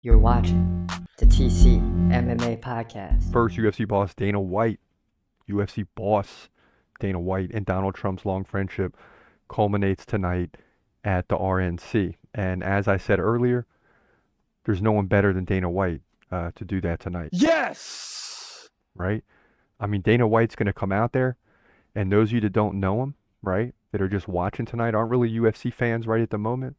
You're watching the TCMMA podcast. First, UFC boss Dana White, UFC boss Dana White, and Donald Trump's long friendship culminates tonight at the RNC. And as I said earlier, there's no one better than Dana White to do that tonight. Yes! Right? I mean, Dana White's going to come out there, and those of you that don't know him, right, that are just watching tonight, aren't really UFC fans right at the moment.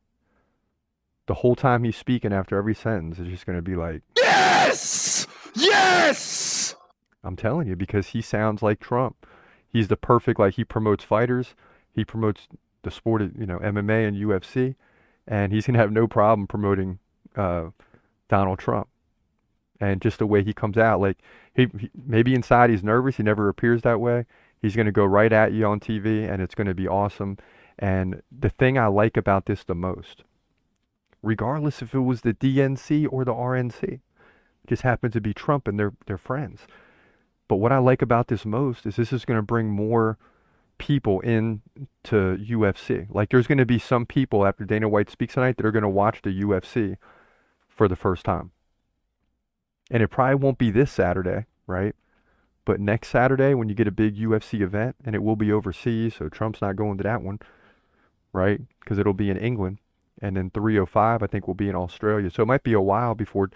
The whole time he's speaking after every sentence is just going to be like, Yes! Yes! I'm telling you, because he sounds like Trump. He's the perfect, like, he promotes fighters, he promotes the sport of, MMA and UFC, and he's going to have no problem promoting Donald Trump. And just the way he comes out, like, he maybe inside he's nervous, he never appears that way. He's going to go right at you on TV, and it's going to be awesome. And the thing I like about this the most, regardless if it was the DNC or the RNC, just happened to be Trump and they're friends. But what I like about this most is this is going to bring more people in to UFC. Like, there's going to be some people after Dana White speaks tonight that are going to watch the UFC for the first time. And it probably won't be this Saturday, right? But next Saturday when you get a big UFC event, and it will be overseas, so Trump's not going to that one, right? Because it'll be in England. And then 305, I think, will be in Australia. So it might be a while before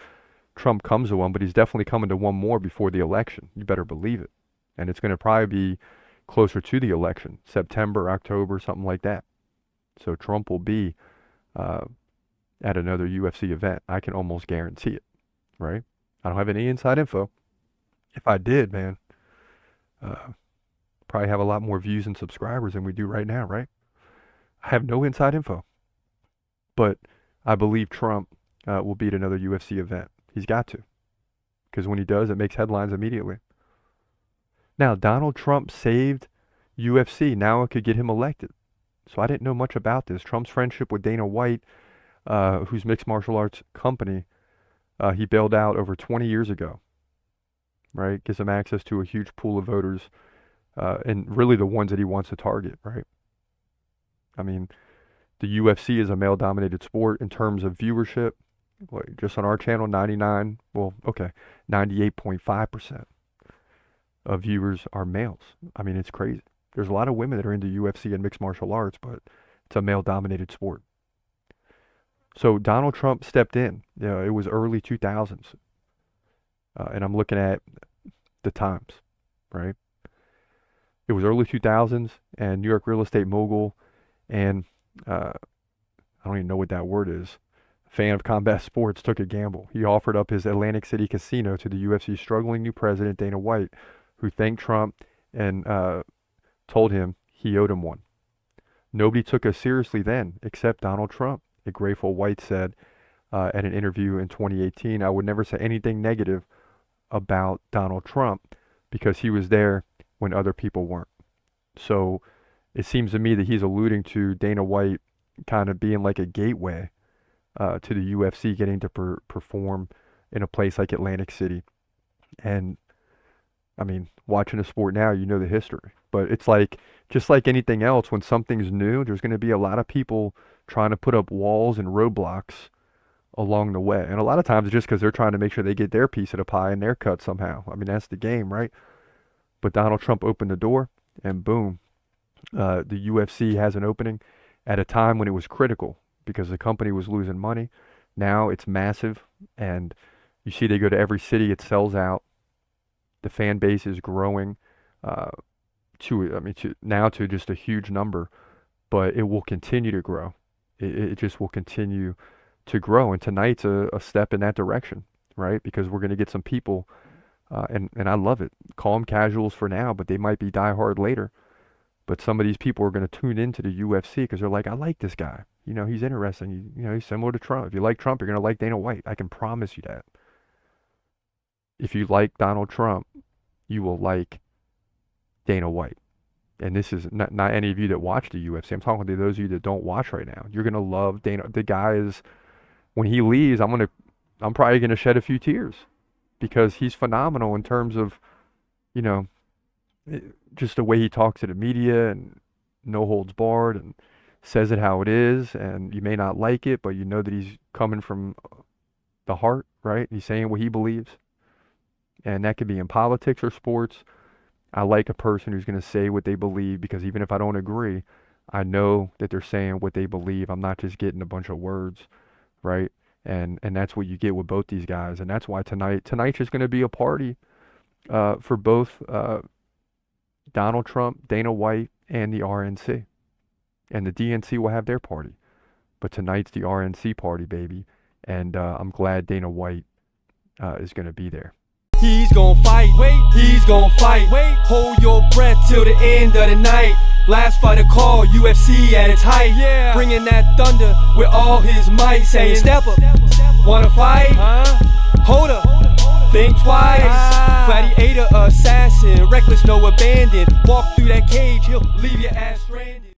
Trump comes to one, but he's definitely coming to one more before the election. You better believe it. And it's going to probably be closer to the election, September, October, something like that. So Trump will be at another UFC event. I can almost guarantee it, right? I don't have any inside info. If I did, man, probably have a lot more views and subscribers than we do right now, right? I have no inside info. But I believe Trump will be at another UFC event. He's got to. Because when he does, it makes headlines immediately. Now, Donald Trump saved UFC. Now it could get him elected. So I didn't know much about this. Trump's friendship with Dana White, whose mixed martial arts company he bailed out over 20 years ago. Right? Gives him access to a huge pool of voters, and really the ones that he wants to target, right? I mean, the UFC is a male-dominated sport in terms of viewership. Like, just on our channel, 98.5% of viewers are males. I mean, it's crazy. There's a lot of women that are into UFC and mixed martial arts, but it's a male-dominated sport. So Donald Trump stepped in. It was early 2000s. And I'm looking at the times, right? It was early 2000s, and New York real estate mogul and I don't even know what that word is, fan of combat sports, took a gamble. He offered up his Atlantic City casino to the UFC's struggling new president, Dana White, who thanked Trump and told him he owed him one. Nobody took us seriously then, except Donald Trump, a grateful White said at an interview in 2018. I would never say anything negative about Donald Trump because he was there when other people weren't. So it seems to me that he's alluding to Dana White kind of being like a gateway to the UFC, getting to perform in a place like Atlantic City. And I mean, watching a sport now, you know the history. But it's like, just like anything else, when something's new, there's going to be a lot of people trying to put up walls and roadblocks along the way. And a lot of times it's just because they're trying to make sure they get their piece of the pie and their cut somehow. I mean, that's the game, right? But Donald Trump opened the door, and boom, the UFC has an opening at a time when it was critical because the company was losing money. Now it's massive, and you see they go to every city, it sells out. The fan base is growing to just a huge number, but it will continue to grow. It just will continue to grow, and tonight's a step in that direction, right? Because we're going to get some people, and I love it. Call them casuals for now, but they might be diehard later. But some of these people are going to tune into the UFC because they're like, I like this guy. He's interesting. He's similar to Trump. If you like Trump, you're going to like Dana White. I can promise you that. If you like Donald Trump, you will like Dana White. And this is not any of you that watch the UFC. I'm talking to those of you that don't watch right now. You're going to love Dana. The guy is, when he leaves, I'm probably going to shed a few tears because he's phenomenal in terms of, just the way he talks to the media and no holds barred and says it how it is, and you may not like it, but you know that he's coming from the heart, right? He's saying what he believes. And that could be in politics or sports. I like a person who's going to say what they believe, because even if I don't agree, I know that they're saying what they believe. I'm not just getting a bunch of words, right? And that's what you get with both these guys. And that's why tonight's just going to be a party for both Donald Trump, Dana White, and the RNC. And the DNC will have their party. But tonight's the RNC party, baby. And I'm glad Dana White is going to be there. He's gon' fight, he's gon' fight. Hold your breath till the end of the night. Last fighter call, UFC at its height. Bringing that thunder with all his might. Saying, step up, wanna fight? Hold up, think twice. Gladiator, assassin, reckless, no abandon. Walk through that cage, he'll leave your ass.